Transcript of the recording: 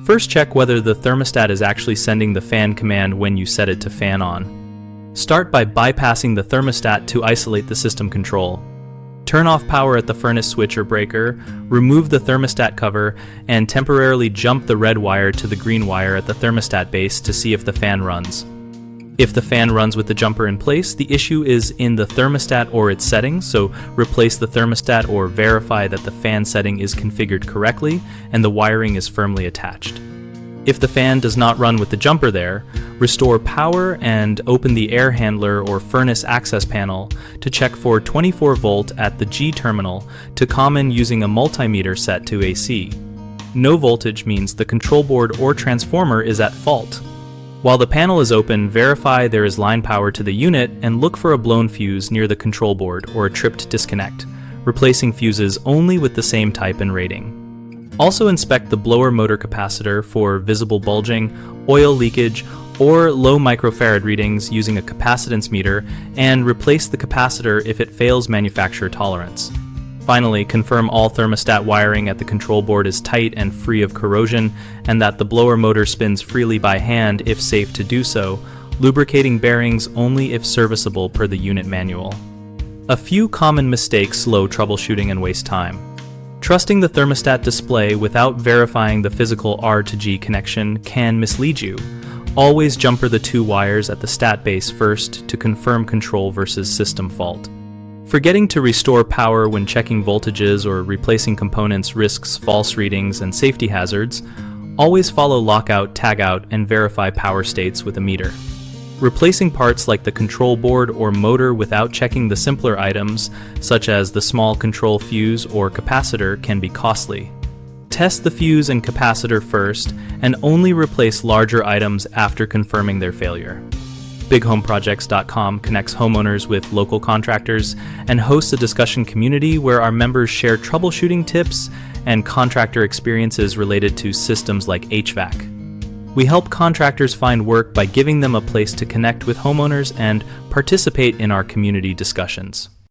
First, check whether the thermostat is actually sending the fan command when you set it to fan on. Start by bypassing the thermostat to isolate the system control. Turn off power at the furnace switch or breaker, remove the thermostat cover, and temporarily jump the red wire to the green wire at the thermostat base to see if the fan runs. If the fan runs with the jumper in place, the issue is in the thermostat or its settings, so replace the thermostat or verify that the fan setting is configured correctly and the wiring is firmly attached. If the fan does not run with the jumper there, restore power and open the air handler or furnace access panel to check for 24 volt at the G terminal, to common using a multimeter set to AC. No voltage means the control board or transformer is at fault. While the panel is open, verify there is line power to the unit and look for a blown fuse near the control board or a tripped disconnect, replacing fuses only with the same type and rating. Also inspect the blower motor capacitor for visible bulging, oil leakage, or low microfarad readings using a capacitance meter, and replace the capacitor if it fails manufacturer tolerance. Finally, confirm all thermostat wiring at the control board is tight and free of corrosion, and that the blower motor spins freely by hand if safe to do so, lubricating bearings only if serviceable per the unit manual. A few common mistakes slow troubleshooting and waste time. Trusting the thermostat display without verifying the physical R to G connection can mislead you. Always jumper the two wires at the stat base first to confirm control versus system fault. Forgetting to restore power when checking voltages or replacing components risks false readings and safety hazards. Always follow lockout, tagout, and verify power states with a meter. Replacing parts like the control board or motor without checking the simpler items, such as the small control fuse or capacitor, can be costly. Test the fuse and capacitor first, and only replace larger items after confirming their failure. BigHomeProjects.com connects homeowners with local contractors and hosts a discussion community where our members share troubleshooting tips and contractor experiences related to systems like HVAC. We help contractors find work by giving them a place to connect with homeowners and participate in our community discussions.